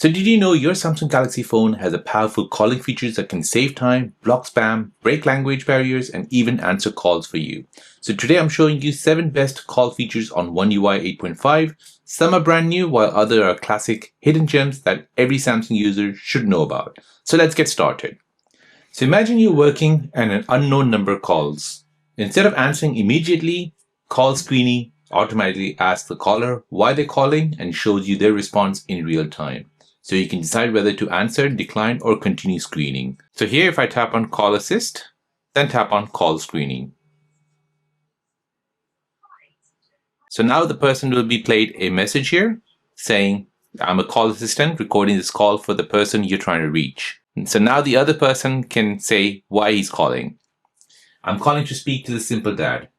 So did you know your Samsung Galaxy phone has a powerful calling features that can save time, block spam, break language barriers, and even answer calls for you? So today I'm showing you 7 best call features on One UI 8.5. Some are brand new while others are classic hidden gems that every Samsung user should know about. So let's get started. So imagine you're working and an unknown number calls. Instead of answering immediately, call screening automatically asks the caller why they're calling and shows you their response in real time. So you can decide whether to answer, decline, or continue screening. So here, if I tap on Call Assist, then tap on Call Screening. So now the person will be played a message here saying, I'm a call assistant recording this call for the person you're trying to reach. And so now the other person can say why he's calling. I'm calling to speak to the simple dad.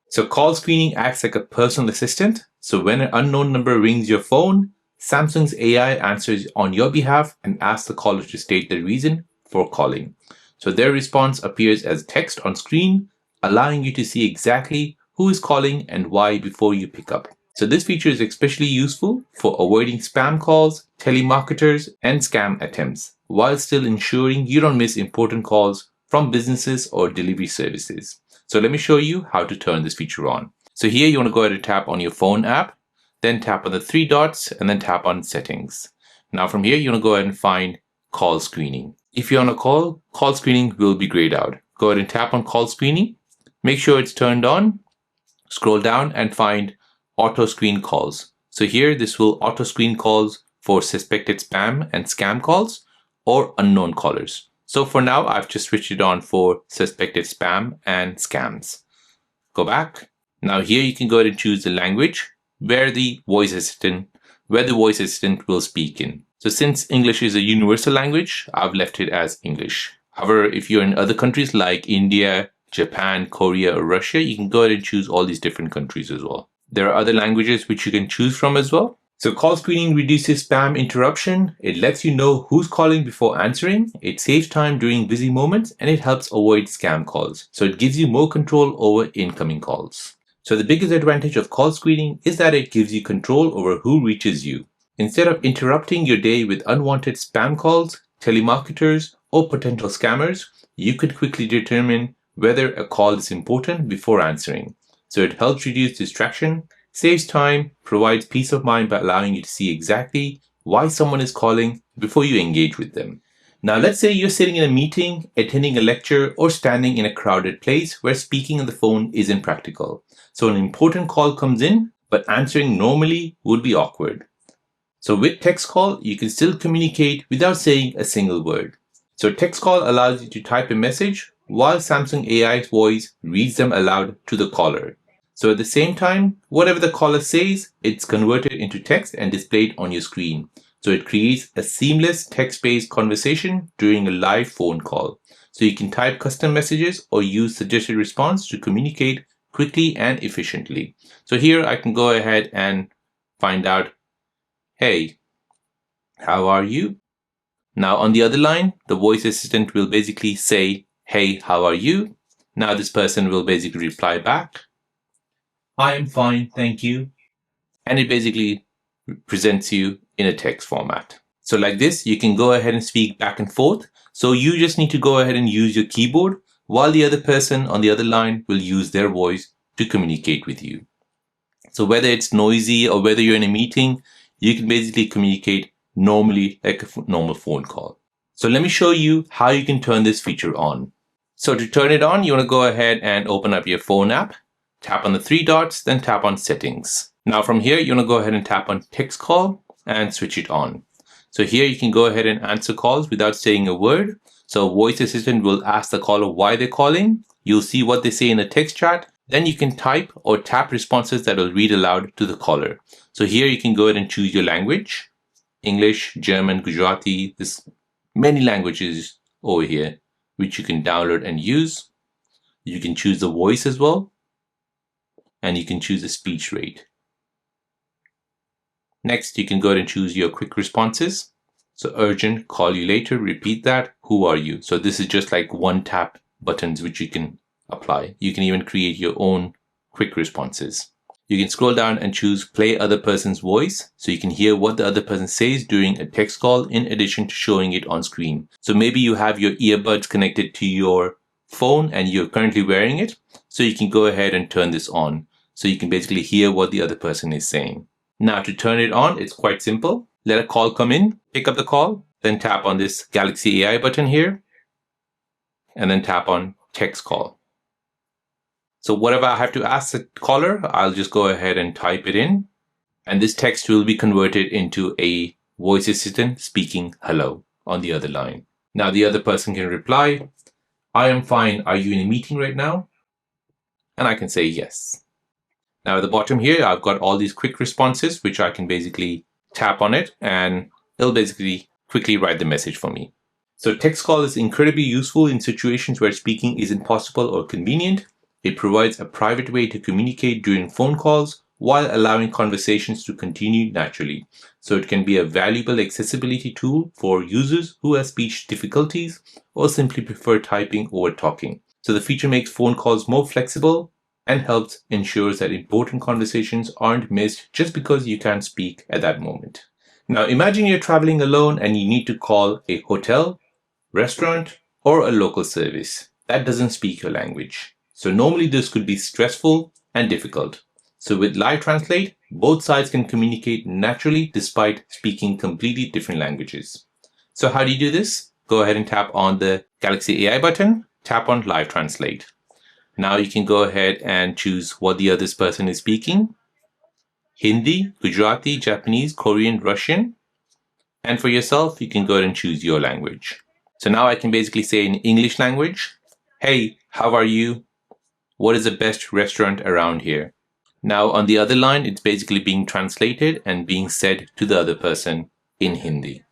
So call screening acts like a personal assistant. So when an unknown number rings your phone, Samsung's AI answers on your behalf and asks the caller to state the reason for calling. So their response appears as text on screen, allowing you to see exactly who is calling and why before you pick up. So this feature is especially useful for avoiding spam calls, telemarketers, and scam attempts, while still ensuring you don't miss important calls from businesses or delivery services. So let me show you how to turn this feature on. So here you want to go ahead and tap on your phone app, then tap on the 3 dots and then tap on settings. Now from here, you want to go ahead and find call screening. If you're on a call screening will be grayed out. Go ahead and tap on call screening. Make sure it's turned on. Scroll down and find auto screen calls. So here, this will auto screen calls for suspected spam and scam calls or unknown callers. So for now, I've just switched it on for suspected spam and scams. Go back. Now here you can go ahead and choose the language where the voice assistant will speak in. So since English is a universal language, I've left it as English. However, if you're in other countries like India, Japan, Korea, or Russia, you can go ahead and choose all these different countries as well. There are other languages which you can choose from as well. So call screening reduces spam interruption. It lets you know who's calling before answering. It saves time during busy moments and it helps avoid scam calls. So it gives you more control over incoming calls. So the biggest advantage of call screening is that it gives you control over who reaches you. Instead of interrupting your day with unwanted spam calls, telemarketers, or potential scammers, you could quickly determine whether a call is important before answering. So it helps reduce distraction, saves time, provides peace of mind by allowing you to see exactly why someone is calling before you engage with them. Now, let's say you're sitting in a meeting, attending a lecture, or standing in a crowded place where speaking on the phone isn't practical. So an important call comes in, but answering normally would be awkward. So with text call, you can still communicate without saying a single word. So text call allows you to type a message while Samsung AI's voice reads them aloud to the caller. So at the same time, whatever the caller says, it's converted into text and displayed on your screen. So it creates a seamless text-based conversation during a live phone call. So you can type custom messages or use suggested response to communicate quickly and efficiently. So here I can go ahead and find out, hey, how are you? Now on the other line, the voice assistant will basically say, hey, how are you? Now this person will basically reply back, I am fine, thank you. And it basically presents you in a text format. So like this, you can go ahead and speak back and forth. So you just need to go ahead and use your keyboard while the other person on the other line will use their voice to communicate with you. So whether it's noisy or whether you're in a meeting, you can basically communicate normally like a normal phone call. So let me show you how you can turn this feature on. So to turn it on, you want to go ahead and open up your phone app. Tap on the 3 dots, then tap on settings. Now from here, you want to go ahead and tap on text call and switch it on. So here you can go ahead and answer calls without saying a word. So voice assistant will ask the caller why they're calling. You'll see what they say in the text chat. Then you can type or tap responses that will read aloud to the caller. So here you can go ahead and choose your language. English, German, Gujarati, there's many languages over here which you can download and use. You can choose the voice as well. And you can choose the speech rate. Next, you can go ahead and choose your quick responses. So urgent, call you later, repeat that, who are you? So this is just like one tap buttons which you can apply. You can even create your own quick responses. You can scroll down and choose play other person's voice so you can hear what the other person says during a text call in addition to showing it on screen. So maybe you have your earbuds connected to your phone and you're currently wearing it, so you can go ahead and turn this on so you can basically hear what the other person is saying. Now to turn it on, it's quite simple. Let a call come in, pick up the call, then tap on this Galaxy AI button here, and then tap on text call. So whatever I have to ask the caller, I'll just go ahead and type it in, and this text will be converted into a voice assistant speaking hello on the other line. Now the other person can reply, I am fine, are you in a meeting right now? And I can say yes. Now at the bottom here, I've got all these quick responses, which I can basically tap on it and it'll basically quickly write the message for me. So text call is incredibly useful in situations where speaking isn't possible or convenient. It provides a private way to communicate during phone calls while allowing conversations to continue naturally. So it can be a valuable accessibility tool for users who have speech difficulties or simply prefer typing over talking. So the feature makes phone calls more flexible and helps ensure that important conversations aren't missed just because you can't speak at that moment. Now imagine you're traveling alone and you need to call a hotel, restaurant, or a local service that doesn't speak your language. So normally this could be stressful and difficult. So with Live Translate, both sides can communicate naturally despite speaking completely different languages. So how do you do this? Go ahead and tap on the Galaxy AI button, tap on Live Translate. Now you can go ahead and choose what the other person is speaking. Hindi, Gujarati, Japanese, Korean, Russian. And for yourself, you can go ahead and choose your language. So now I can basically say in English language, hey, how are you? What is the best restaurant around here? Now on the other line, it's basically being translated and being said to the other person in Hindi.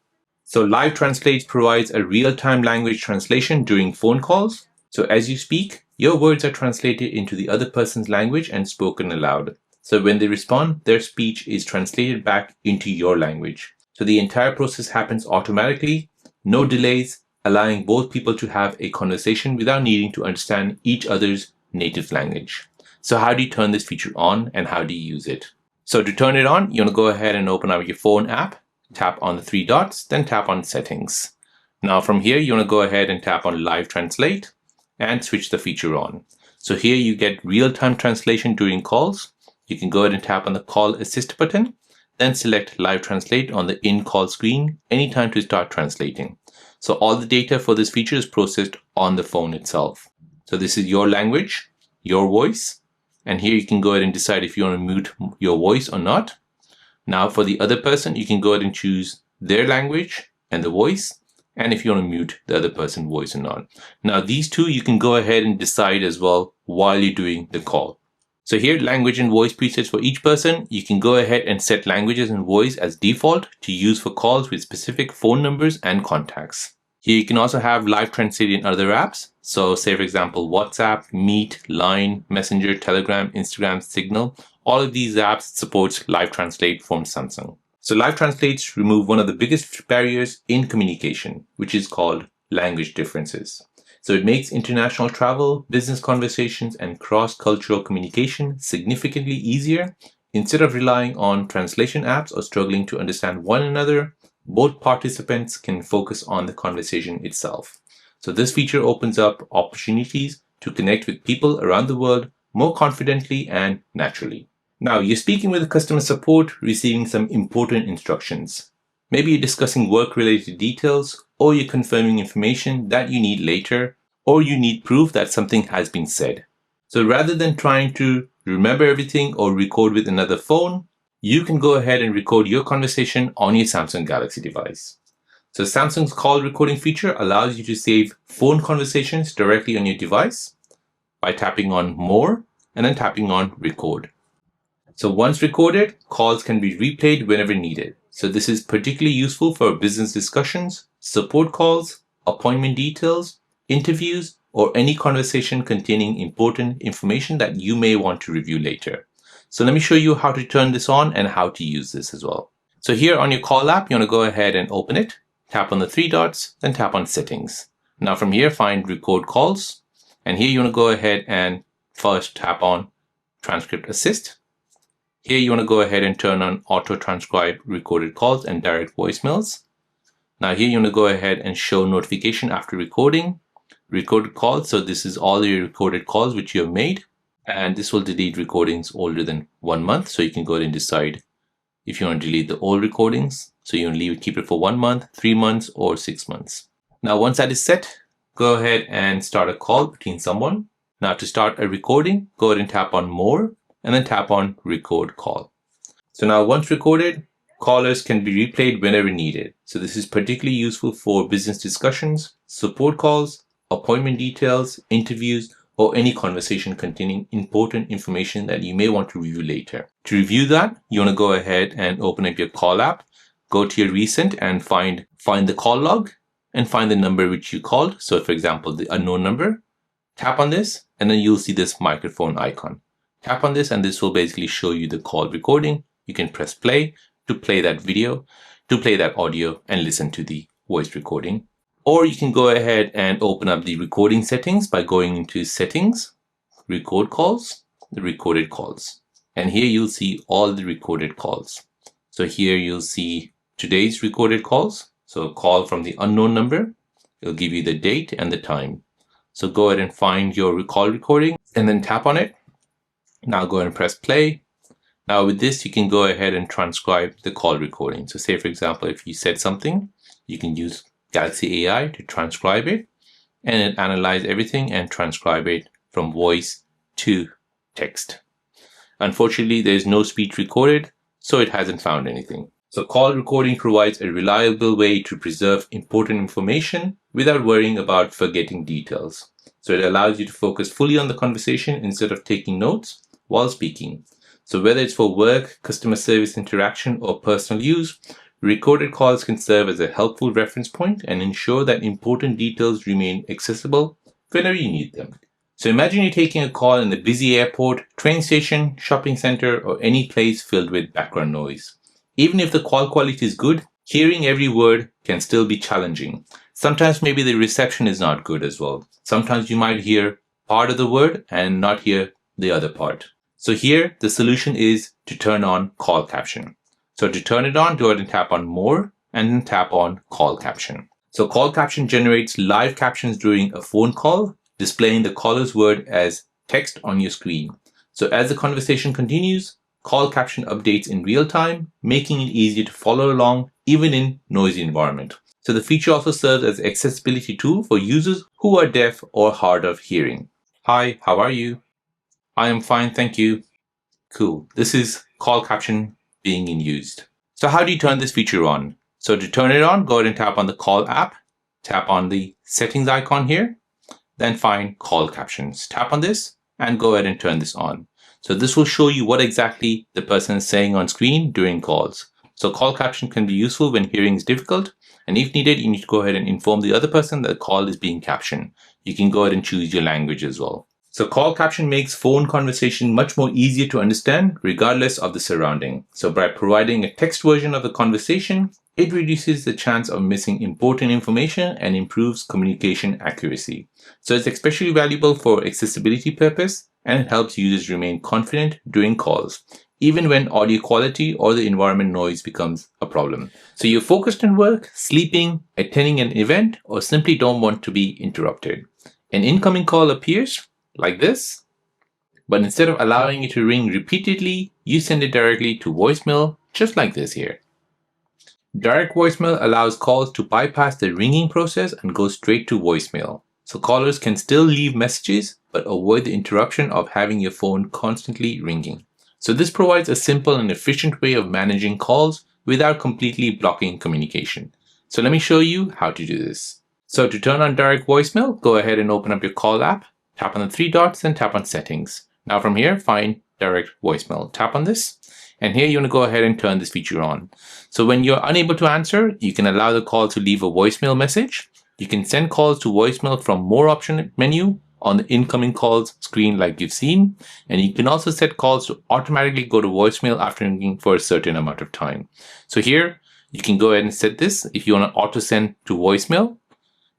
So Live Translate provides a real-time language translation during phone calls. So as you speak, your words are translated into the other person's language and spoken aloud. So when they respond, their speech is translated back into your language. So the entire process happens automatically, no delays, allowing both people to have a conversation without needing to understand each other's native language. So how do you turn this feature on and how do you use it? So to turn it on, you want to go ahead and open up your phone app, tap on the three dots, then tap on settings. Now from here, you want to go ahead and tap on Live Translate and switch the feature on. So here you get real-time translation during calls. You can go ahead and tap on the Call Assist button, then select Live Translate on the in-call screen anytime to start translating. So all the data for this feature is processed on the phone itself. So this is your language, your voice, and here you can go ahead and decide if you want to mute your voice or not. Now for the other person, you can go ahead and choose their language and the voice, and if you want to mute the other person's voice or not. Now these two you can go ahead and decide as well while you're doing the call. So here, language and voice presets for each person. You can go ahead and set languages and voice as default to use for calls with specific phone numbers and contacts. Here you can also have Live Translate in other apps. So say for example, WhatsApp, Meet, Line, Messenger, Telegram, Instagram, Signal. All of these apps support Live Translate from Samsung. So Live Translates remove one of the biggest barriers in communication, which is called language differences. So it makes international travel, business conversations, and cross-cultural communication significantly easier. Instead of relying on translation apps or struggling to understand one another, both participants can focus on the conversation itself. So this feature opens up opportunities to connect with people around the world more confidently and naturally. Now, you're speaking with customer support, receiving some important instructions. Maybe you're discussing work-related details, or you're confirming information that you need later, or you need proof that something has been said. So rather than trying to remember everything or record with another phone, you can go ahead and record your conversation on your Samsung Galaxy device. So Samsung's call recording feature allows you to save phone conversations directly on your device by tapping on More and then tapping on Record. So once recorded, calls can be replayed whenever needed. So this is particularly useful for business discussions, support calls, appointment details, interviews, or any conversation containing important information that you may want to review later. So let me show you how to turn this on and how to use this as well. So here on your call app, you want to go ahead and open it, tap on the three dots, then tap on settings. Now from here, find record calls. And here you want to go ahead and first tap on transcript assist. Here you want to go ahead and turn on auto transcribe recorded calls and direct voicemails. Now here you want to go ahead and show notification after recording, recorded calls. So this is all your recorded calls which you have made, and this will delete recordings older than 1 month. So you can go ahead and decide if you want to delete the old recordings. So you want to keep it for 1 month, 3 months, or 6 months. Now once that is set, go ahead and start a call between someone. Now to start a recording, go ahead and tap on more and then tap on record call. So now once recorded, callers can be replayed whenever needed. So this is particularly useful for business discussions, support calls, appointment details, interviews, or any conversation containing important information that you may want to review later. To review that, you want to go ahead and open up your call app, go to your recent and find the call log and find the number which you called. So for example, the unknown number, tap on this and then you'll see this microphone icon. Tap on this and this will basically show you the call recording. You can press play to play that video, to play that audio and listen to the voice recording. Or you can go ahead and open up the recording settings by going into settings, record calls, the recorded calls. And here you'll see all the recorded calls. So here you'll see today's recorded calls. So a call from the unknown number, it'll give you the date and the time. So go ahead and find your call recording and then tap on it. Now go ahead and press play. Now with this, you can go ahead and transcribe the call recording. So say, for example, if you said something, you can use Galaxy AI to transcribe it and it analyze everything and transcribe it from voice to text. Unfortunately, there is no speech recorded, so it hasn't found anything. So call recording provides a reliable way to preserve important information without worrying about forgetting details. So it allows you to focus fully on the conversation instead of taking notes while speaking. So whether it's for work, customer service interaction, or personal use, recorded calls can serve as a helpful reference point and ensure that important details remain accessible whenever you need them. So imagine you're taking a call in a busy airport, train station, shopping center, or any place filled with background noise. Even if the call quality is good, hearing every word can still be challenging. Sometimes maybe the reception is not good as well. Sometimes you might hear part of the word and not hear the other part. So here, the solution is to turn on call caption. So to turn it on, go ahead and tap on more and then tap on call caption. So call caption generates live captions during a phone call, displaying the caller's word as text on your screen. So as the conversation continues, call caption updates in real time, making it easier to follow along even in noisy environment. So the feature also serves as an accessibility tool for users who are deaf or hard of hearing. Hi, how are you? I am fine, thank you. Cool. This is call caption being in used. So how do you turn this feature on? So to turn it on, go ahead and tap on the call app, tap on the settings icon here, then find call captions. Tap on this and go ahead and turn this on. So this will show you what exactly the person is saying on screen during calls. So call caption can be useful when hearing is difficult. And if needed, you need to go ahead and inform the other person that the call is being captioned. You can go ahead and choose your language as well. So call caption makes phone conversation much more easier to understand regardless of the surrounding. So by providing a text version of the conversation, it reduces the chance of missing important information and improves communication accuracy. So it's especially valuable for accessibility purpose and it helps users remain confident during calls, even when audio quality or the environment noise becomes a problem. So you're focused on work, sleeping, attending an event, or simply don't want to be interrupted. An incoming call appears like this, but instead of allowing it to ring repeatedly, you send it directly to voicemail, just like this here. Direct voicemail allows calls to bypass the ringing process and go straight to voicemail. So callers can still leave messages, but avoid the interruption of having your phone constantly ringing. So this provides a simple and efficient way of managing calls without completely blocking communication. So let me show you how to do this. So to turn on direct voicemail, go ahead and open up your call app. Tap on the 3 dots and tap on settings. Now from here, find direct voicemail. Tap on this. And here you want to go ahead and turn this feature on. So when you're unable to answer, you can allow the call to leave a voicemail message. You can send calls to voicemail from more option menu on the incoming calls screen like you've seen. And you can also set calls to automatically go to voicemail after ringing for a certain amount of time. So here you can go ahead and set this if you want to auto send to voicemail.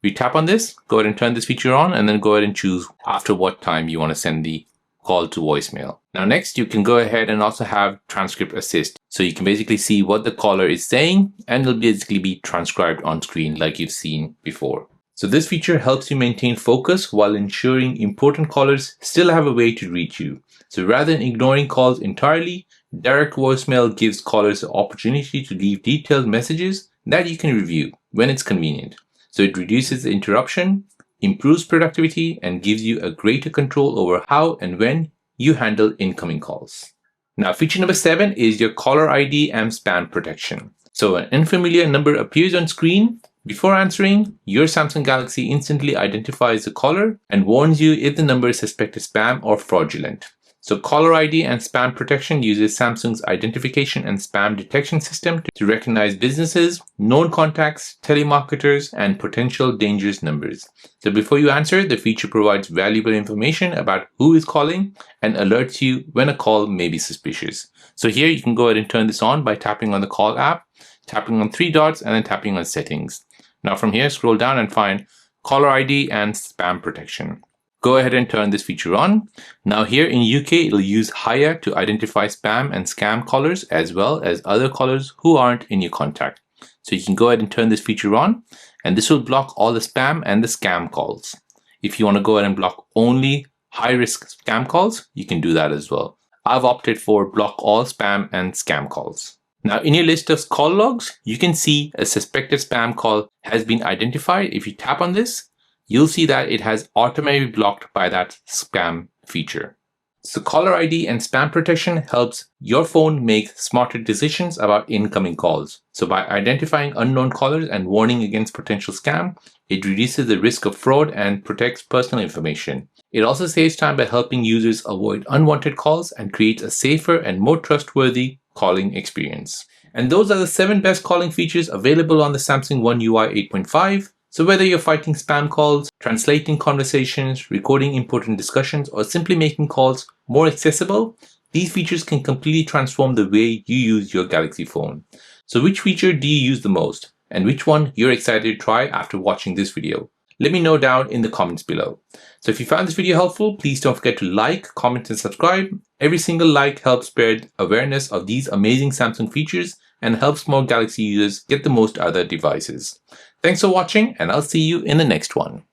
We tap on this, go ahead and turn this feature on, and then go ahead and choose after what time you want to send the call to voicemail. Now next, you can go ahead and also have transcript assist. So you can basically see what the caller is saying and it'll basically be transcribed on screen like you've seen before. So this feature helps you maintain focus while ensuring important callers still have a way to reach you. So rather than ignoring calls entirely, direct voicemail gives callers the opportunity to leave detailed messages that you can review when it's convenient. So it reduces the interruption, improves productivity, and gives you a greater control over how and when you handle incoming calls. Now, feature number 7 is your caller ID and spam protection. So an unfamiliar number appears on screen. Before answering, your Samsung Galaxy instantly identifies the caller and warns you if the number is suspected spam or fraudulent. So caller ID and spam protection uses Samsung's identification and spam detection system to recognize businesses, known contacts, telemarketers, and potential dangerous numbers. So before you answer, the feature provides valuable information about who is calling and alerts you when a call may be suspicious. So here you can go ahead and turn this on by tapping on the call app, tapping on 3 dots, and then tapping on settings. Now from here, scroll down and find caller ID and spam protection. Go ahead and turn this feature on. Now here in UK, it'll use Haya to identify spam and scam callers as well as other callers who aren't in your contact. So you can go ahead and turn this feature on and this will block all the spam and the scam calls. If you want to go ahead and block only high-risk scam calls, you can do that as well. I've opted for block all spam and scam calls. Now in your list of call logs, you can see a suspected spam call has been identified. If you tap on this, you'll see that it has automatically blocked by that spam feature. So caller ID and spam protection helps your phone make smarter decisions about incoming calls. So by identifying unknown callers and warning against potential scam, it reduces the risk of fraud and protects personal information. It also saves time by helping users avoid unwanted calls and creates a safer and more trustworthy calling experience. And those are the 7 best calling features available on the Samsung One UI 8.5. So whether you're fighting spam calls, translating conversations, recording important discussions, or simply making calls more accessible, these features can completely transform the way you use your Galaxy phone. So which feature do you use the most? And which one you're excited to try after watching this video? Let me know down in the comments below. So if you found this video helpful, please don't forget to like, comment, and subscribe. Every single like helps spread awareness of these amazing Samsung features and helps more Galaxy users get the most out of their devices. Thanks for watching, and I'll see you in the next one.